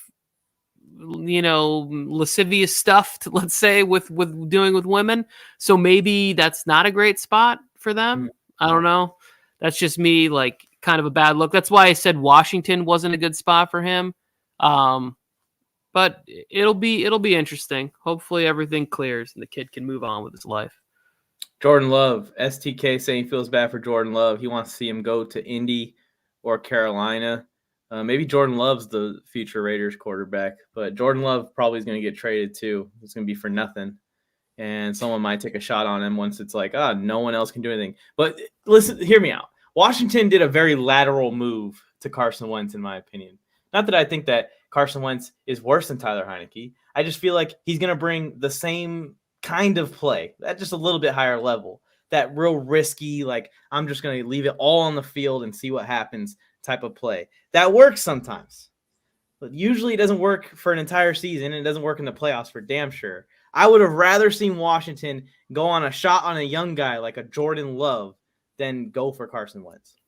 lascivious stuff, let's say, with doing with women. So maybe that's not a great spot for them. I don't know. That's just me, like, kind of a bad look. That's why I said Washington wasn't a good spot for him. But it'll be interesting. Hopefully everything clears and the kid can move on with his life. Jordan Love, STK saying he feels bad for Jordan Love. He wants to see him go to Indy or Carolina. Maybe Jordan Love's the future Raiders quarterback, but Jordan Love probably is going to get traded too. It's going to be for nothing. And someone might take a shot on him once it's like, no one else can do anything. But listen, hear me out. Washington did a very lateral move to Carson Wentz, in my opinion. Not that I think that Carson Wentz is worse than Tyler Heineke. I just feel like he's going to bring the same kind of play at just a little bit higher level. That real risky, like, I'm just going to leave it all on the field and see what happens type of play. That works sometimes. But usually it doesn't work for an entire season, and it doesn't work in the playoffs for damn sure. I would have rather seen Washington go on a shot on a young guy like a Jordan Love than go for Carson Wentz.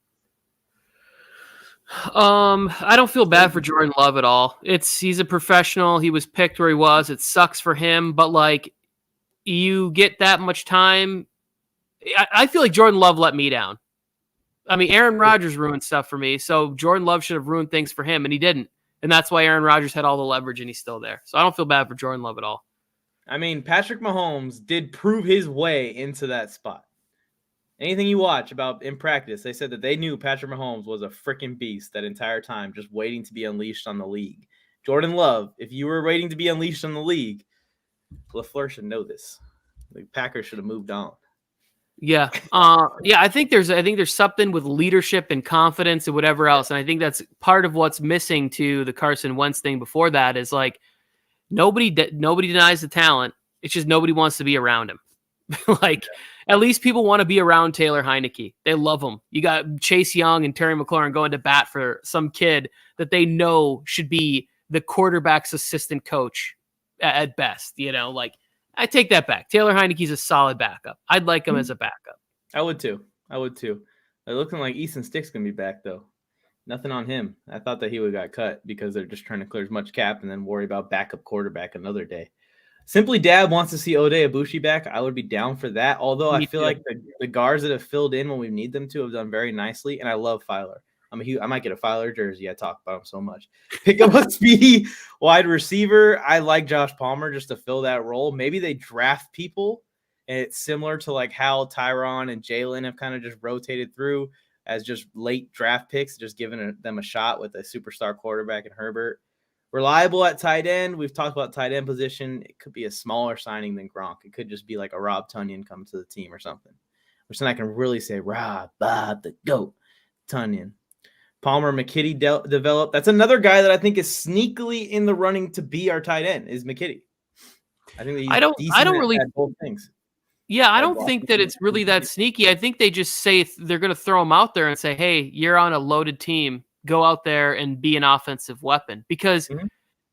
I don't feel bad for Jordan Love at all. He's a professional. He was picked where he was. It sucks for him, but like, you get that much time. I feel like Jordan Love let me down. I mean, Aaron Rodgers ruined stuff for me, so Jordan Love should have ruined things for him, and he didn't. And that's why Aaron Rodgers had all the leverage, and he's still there. So I don't feel bad for Jordan Love at all. I mean, Patrick Mahomes did prove his way into that spot. Anything you watch about in practice, they said that they knew Patrick Mahomes was a freaking beast that entire time, just waiting to be unleashed on the league. Jordan Love, if you were waiting to be unleashed on the league, LaFleur should know this. The Packers should have moved on. Yeah. I think there's something with leadership and confidence and whatever else. And I think that's part of what's missing to the Carson Wentz thing before that is like nobody denies the talent. It's just nobody wants to be around him. At least people want to be around Taylor Heineke. They love him. You got Chase Young and Terry McLaurin going to bat for some kid that they know should be the quarterback's assistant coach at best, I take that back. Taylor Heineke's a solid backup. I'd like him as a backup. I would too. They're looking like Easton Stick's going to be back, though. Nothing on him. I thought that he would have got cut because they're just trying to clear as much cap and then worry about backup quarterback another day. Simply Dab wants to see Ode Ibushi back. I would be down for that, although I feel like the guards that have filled in when we need them to have done very nicely, and I love Filer. I might get a Filer jersey. I talk about him so much. Pick up a speedy wide receiver. I like Josh Palmer just to fill that role. Maybe they draft people, and it's similar to like how Tyron and Jalen have kind of just rotated through as just late draft picks, just giving them a shot with a superstar quarterback in Herbert. Reliable at tight end. We've talked about tight end position. It could be a smaller signing than Gronk. It could just be like a Rob Tunyon come to the team or something. Which then I can really say, Rob, Bob, the GOAT, Tunyon. Palmer McKitty developed. That's another guy that I think is sneakily in the running to be our tight end is McKitty. I think that I don't really at both things. Yeah, I don't think that it's really that sneaky. I think they just say they're going to throw him out there and say, "Hey, you're on a loaded team. Go out there and be an offensive weapon." Because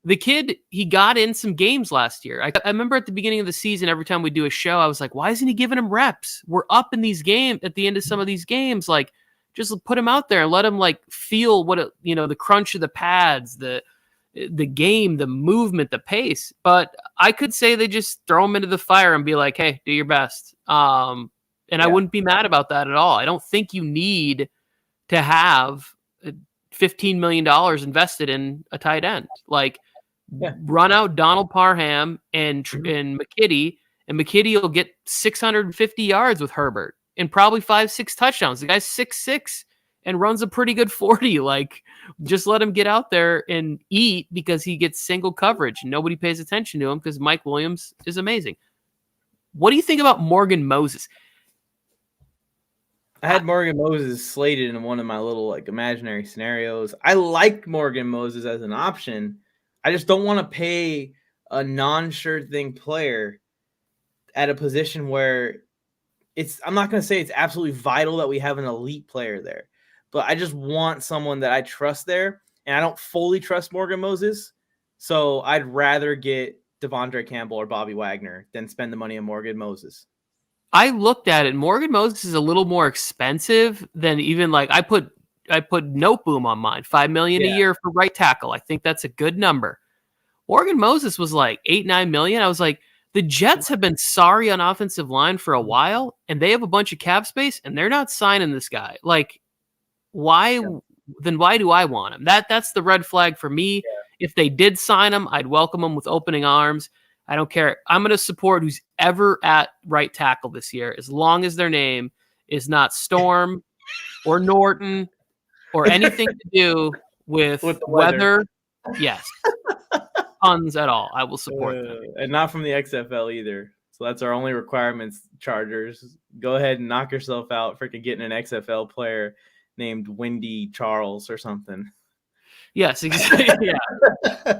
the kid, he got in some games last year. I remember at the beginning of the season, every time we do a show, I was like, "Why isn't he giving him reps? We're up in these games at the end of some of these games. Like, just put him out there and let him like feel what the crunch of the pads, the game, the movement, the pace." But I could say they just throw him into the fire and be like, "Hey, do your best." I wouldn't be mad about that at all. I don't think you need to have $15 million invested in a tight end. Like, run out Donald Parham and McKitty, and McKitty will get 650 yards with Herbert and probably 5-6 touchdowns. The guy's 6'6" and runs a pretty good 40. Like, just let him get out there and eat because he gets single coverage. Nobody pays attention to him because Mike Williams is amazing. What do you think about Morgan Moses? I had Morgan Moses slated in one of my little like imaginary scenarios. I like Morgan Moses as an option. I just don't want to pay a non-sure thing player at a position where I'm not going to say it's absolutely vital that we have an elite player there, but I just want someone that I trust there. and I don't fully trust Morgan Moses. So I'd rather get Devondre Campbell or Bobby Wagner than spend the money on Morgan Moses. I looked at it. Morgan Moses is a little more expensive than even like I put Noteboom on mine. $5 million a year for right tackle. I think that's a good number. Morgan Moses was like $8-9 million. I was like, the Jets have been sorry on offensive line for a while, and they have a bunch of cap space, and they're not signing this guy. Like, why? Yeah. Then why do I want him? That's the red flag for me. Yeah. If they did sign him, I'd welcome him with opening arms. I don't care. I'm going to support who's ever at right tackle this year, as long as their name is not Storm or Norton or anything to do with the weather. Yes. Tons at all. I will support them. And not from the XFL either. So that's our only requirements, Chargers. Go ahead and knock yourself out freaking getting an XFL player named Wendy Charles or something. Yes, exactly. Yeah.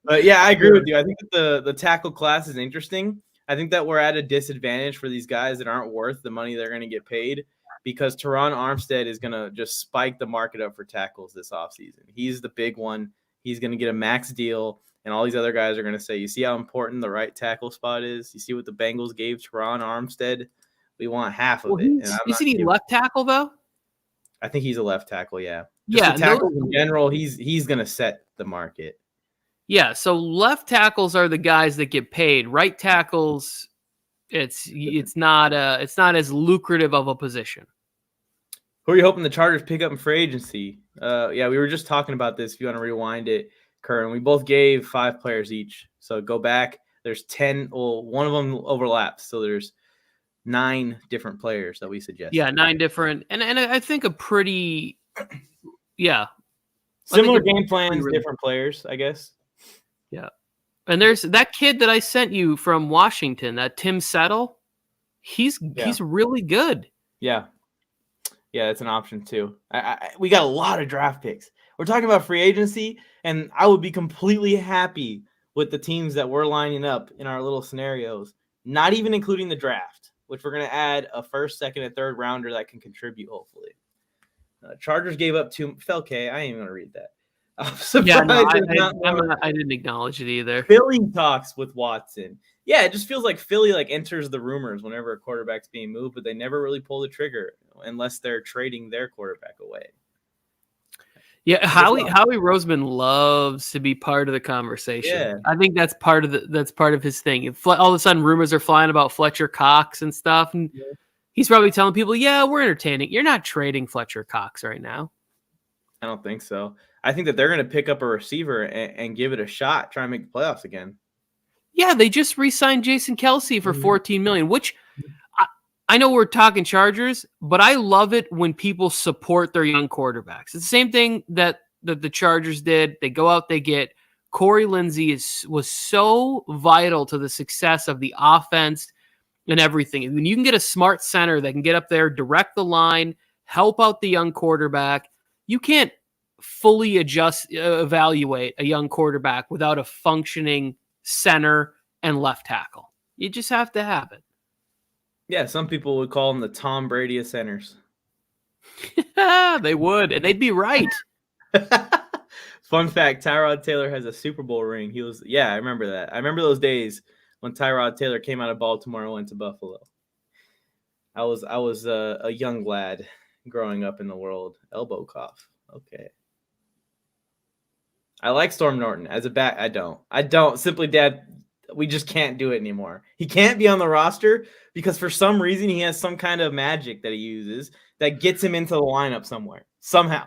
But yeah, I agree with you. I think that the tackle class is interesting. I think that we're at a disadvantage for these guys that aren't worth the money they're going to get paid, because Teron Armstead is going to just spike the market up for tackles this offseason. He's the big one. He's going to get a max deal, and all these other guys are going to say, you see how important the right tackle spot is? You see what the Bengals gave Teron Armstead? We want half of it. Isn't he left tackle, though? I think he's a left tackle, yeah. Yeah, tackles in general, he's going to set the market. Yeah, so left tackles are the guys that get paid. Right tackles, it's not as lucrative of a position. Who are you hoping the Chargers pick up in free agency? Yeah, we were just talking about this. If you want to rewind it, Kurt, we both gave 5 players each. So go back. There's 10. Well, one of them overlaps. So there's 9 different players that we suggested. Yeah, 9 different. And I think a pretty, similar game plans, different players, I guess. Yeah. And there's that kid that I sent you from Washington, that Tim Settle. He's really good. Yeah. Yeah, that's an option too. We got a lot of draft picks. We're talking about free agency, and I would be completely happy with the teams that we're lining up in our little scenarios, not even including the draft, which we're going to add a first, second, and third rounder that can contribute, hopefully. Chargers gave up 2. Felke, I ain't even going to read that. I'm surprised. I didn't acknowledge it either. Philly talks with Watson. Yeah, it just feels like Philly enters the rumors whenever a quarterback's being moved, but they never really pull the trigger unless they're trading their quarterback away. Yeah, Howie Roseman loves to be part of the conversation. Yeah. I think that's part of his thing. All of a sudden, rumors are flying about Fletcher Cox and stuff, and he's probably telling people, "Yeah, we're entertaining. You're not trading Fletcher Cox right now." I don't think so. I think that they're going to pick up a receiver and give it a shot, try and make the playoffs again. Yeah, they just re-signed Jason Kelce for $14 million, which I know we're talking Chargers, but I love it when people support their young quarterbacks. It's the same thing that the Chargers did. They go out, they get Corey Lindsey was so vital to the success of the offense and everything. And when you can get a smart center that can get up there, direct the line, help out the young quarterback, you can't fully evaluate a young quarterback without a functioning center and left tackle. You just have to have it. Yeah, some people would call them the Tom Brady of centers. They would, and they'd be right. Fun fact, Tyrod Taylor has a Super Bowl ring. I remember that. I remember those days when Tyrod Taylor came out of Baltimore and went to Buffalo. I was a young lad growing up in the world. Elbow cough. Okay. I like Storm Norton as a back. I don't. Simply, Dad, we just can't do it anymore. He can't be on the roster because for some reason he has some kind of magic that he uses that gets him into the lineup somewhere, somehow.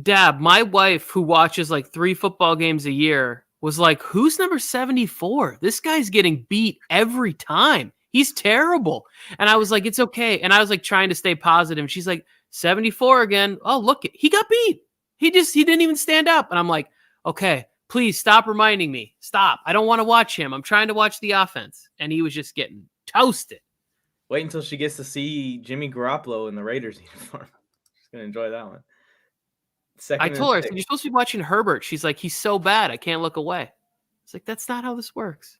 Dab, my wife, who watches like 3 football games a year, was like, who's number 74? This guy's getting beat every time. He's terrible. And I was like, it's okay. And I was like trying to stay positive. And she's like, 74 again. Oh, look, he got beat. He didn't even stand up. And I'm like, okay, please stop reminding me. Stop. I don't want to watch him. I'm trying to watch the offense. And he was just getting toasted. Wait until she gets to see Jimmy Garoppolo in the Raiders uniform. She's going to enjoy that one. I told her, I said, you're supposed to be watching Herbert. She's like, he's so bad, I can't look away. It's like, that's not how this works.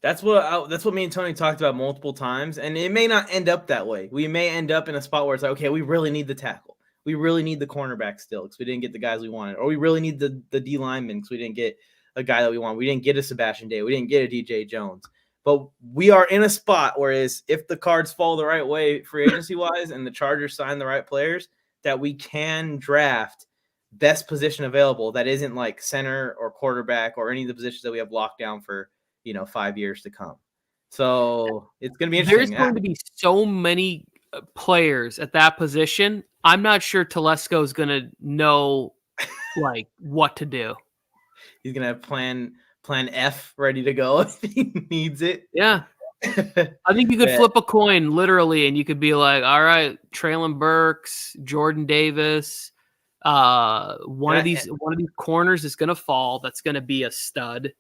That's what me and Tony talked about multiple times, and it may not end up that way. We may end up in a spot where it's like, okay, we really need the tackle. we really need the cornerback still because we didn't get the guys we wanted, or we really need the D lineman because we didn't get a guy that we want. We didn't get a Sebastian Day. We didn't get a DJ Jones. But we are in a spot whereas if the cards fall the right way free agency wise and the Chargers sign the right players, that we can draft best position available that isn't like center or quarterback or any of the positions that we have locked down for 5 years to come. So it's going to be interesting. There's going to be so many players at that position. I'm not sure Telesco is going to know like what to do. He's going to have plan F ready to go if he needs it. Yeah. I think you could flip a coin literally and you could be like, all right, Traylon Burks, Jordan Davis, one of these corners is going to fall. That's going to be a stud.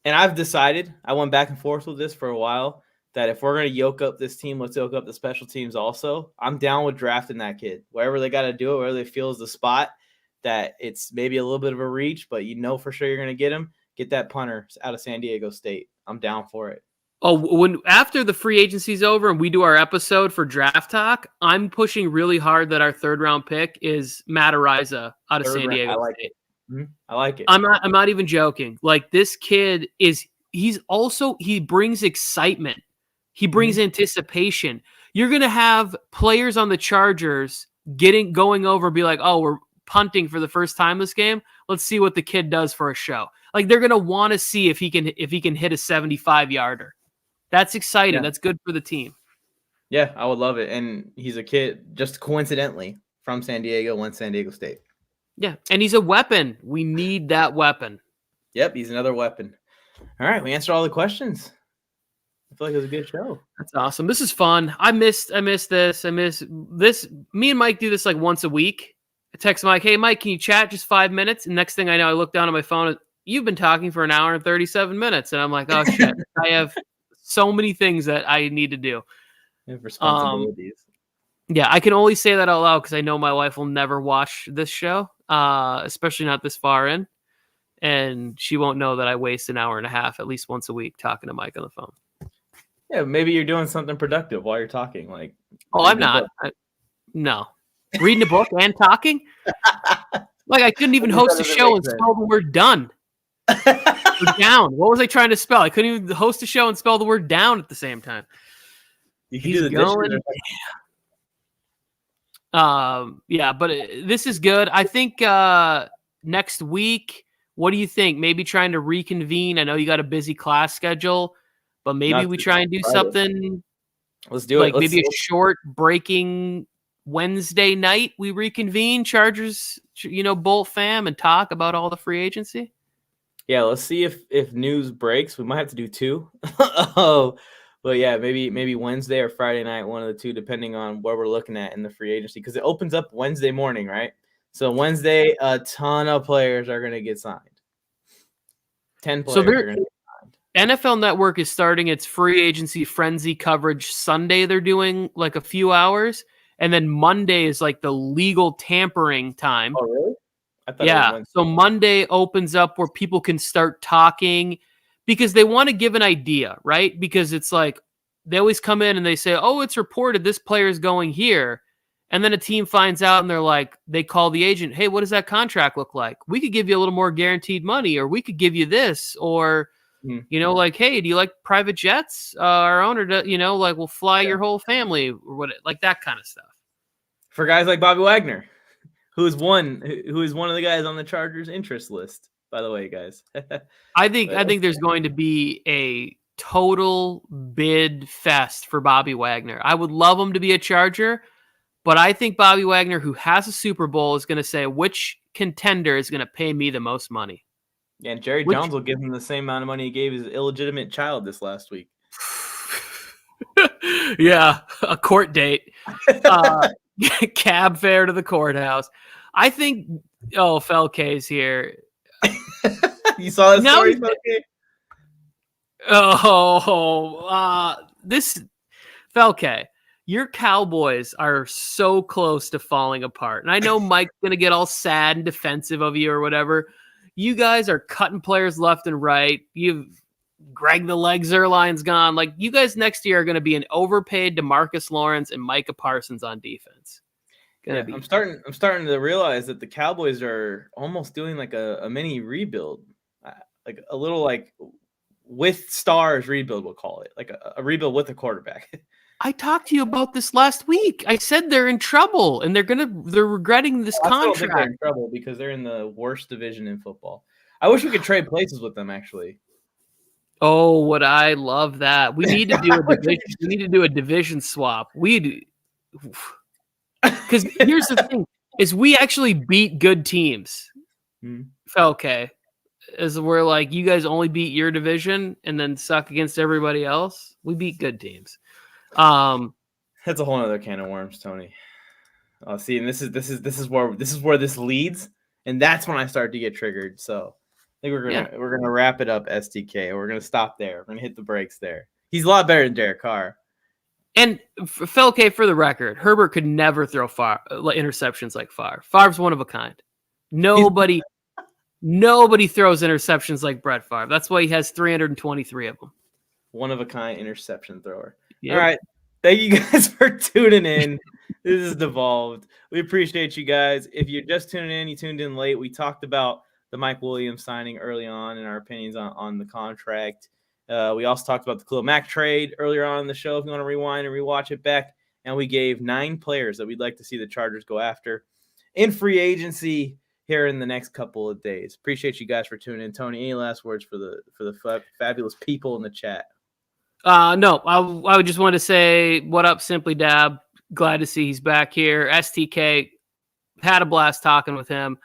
And I've decided, I went back and forth with this for a while, that if we're going to yoke up this team, let's yoke up the special teams also. I'm down with drafting that kid. Wherever they got to do it, wherever they feel is the spot, that it's maybe a little bit of a reach, but for sure you're going to get him. Get that punter out of San Diego State. I'm down for it. Oh, after the free agency's over and we do our episode for draft talk, I'm pushing really hard that our third round pick is Matt Ariza out of San Diego State. I like it. I'm not even joking. Like this kid he brings excitement. He brings anticipation. You're going to have players on the Chargers going over and be like, oh, we're punting for the first time this game. Let's see what the kid does for a show. Like they're going to want to see if he can hit a 75-yarder. That's exciting. Yeah. That's good for the team. Yeah, I would love it. And he's a kid just coincidentally from San Diego, went San Diego State. Yeah, and he's a weapon. We need that weapon. Yep, he's another weapon. All right, we answered all the questions. I feel like it was a good show. That's awesome. This is fun. I miss this. I miss this. Me and Mike do this like once a week. I text Mike, hey, Mike, can you chat just 5 minutes? And next thing I know, I look down at my phone. You've been talking for an hour and 37 minutes. And I'm like, oh, shit. I have so many things that I need to do. You have responsibilities. Yeah, I can only say that out loud because I know my wife will never watch this show, especially not this far in. And she won't know that I waste an hour and a half at least once a week talking to Mike on the phone. Yeah, maybe you're doing something productive while you're talking. Like, oh, I'm not. No. Reading a book and talking? Like, I couldn't even host a show and spell the word done. Or down. What was I trying to spell? I couldn't even host a show and spell the word down at the same time. You can do the going. Yeah, but this is good. I think next week, what do you think? Maybe trying to reconvene. I know you got a busy class schedule, but maybe we try and do something. Let's do it. Like maybe a short breaking Wednesday night. We reconvene, Chargers, Bolt fam, and talk about all the free agency. Yeah, let's see if news breaks. We might have to do two. Oh. But yeah, maybe Wednesday or Friday night, one of the two, depending on what we're looking at in the free agency, because it opens up Wednesday morning, right? So Wednesday, a ton of players are going to get signed. 10 players are going to get signed. NFL Network is starting its free agency frenzy coverage Sunday. They're doing like a few hours, and then Monday is like the legal tampering time. Oh, really? I thought yeah. So Monday opens up where people can start talking. Because they want to give an idea, right? Because it's like they always come in and they say, oh, it's reported this player is going here. And then a team finds out and they're like, they call the agent, hey, what does that contract look like? We could give you a little more guaranteed money, or we could give you this, or, like, hey, do you like private jets? Our owner, we'll fly your whole family, or what, like that kind of stuff. For guys like Bobby Wagner, who is one of the guys on the Chargers interest list. By the way, guys, I think there's going to be a total bid fest for Bobby Wagner. I would love him to be a Charger, but I think Bobby Wagner, who has a Super Bowl, is going to say which contender is going to pay me the most money. Yeah, and Jerry Jones will give him the same amount of money he gave his illegitimate child this last week. Yeah, a court date, cab fare to the courthouse. I think. Oh, Felke's here. You saw that story? This Felke, your Cowboys are so close to falling apart. And I know Mike's going to get all sad and defensive of you or whatever. You guys are cutting players left and right. You've Greg the Leg Zerline's gone. Like, you guys next year are going to be an overpaid DeMarcus Lawrence and Micah Parsons on defense. Gonna be. I'm starting to realize that the Cowboys are almost doing like a mini rebuild, like a little like with stars rebuild. We'll call it like a rebuild with a quarterback. I talked to you about this last week. I said they're in trouble and they're regretting this I still don't think they're contract. in trouble because they're in the worst division in football. I wish we could trade places with them. Actually, Oh, would I love that? We need to do a division. We need to do a division swap. Because here's the thing: is we actually beat good teams. Okay, is we're like you guys only beat your division and then suck against everybody else. We beat good teams. that's a whole other can of worms, Tony. Oh, see, and this is where this leads, and that's when I start to get triggered. So I think we're gonna wrap it up, STK. We're gonna stop there. We're gonna hit the brakes there. He's a lot better than Derek Carr. And Felke, for the record, Herbert could never throw interceptions like Favre. Favre's one of a kind. Nobody throws interceptions like Brett Favre. That's why he has 323 of them. One of a kind interception thrower. Yep. All right. Thank you guys for tuning in. This is Devolved. We appreciate you guys. If you're just tuning in, you tuned in late. We talked about the Mike Williams signing early on and our opinions on the contract. We also talked about the Khalil Mack trade earlier on in the show if you want to rewind and rewatch it back. And we gave 9 players that we'd like to see the Chargers go after in free agency here in the next couple of days. Appreciate you guys for tuning in. Tony, any last words for the fabulous people in the chat? No, I would just want to say, what up, Simply Dab? Glad to see he's back here. STK, had a blast talking with him.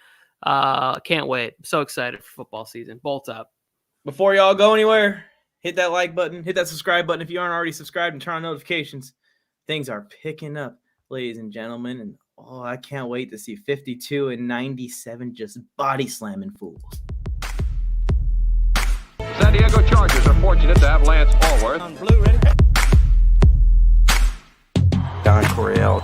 Can't wait. So excited for football season. Bolt up. Before y'all go anywhere, hit that like button, hit that subscribe button if you aren't already subscribed, and turn on notifications. Things are picking up, ladies and gentlemen, and I can't wait to see 52 and 97 just body slamming fools. San Diego Chargers are fortunate to have Lance Allworth. On Blue Radio. Don Coryell.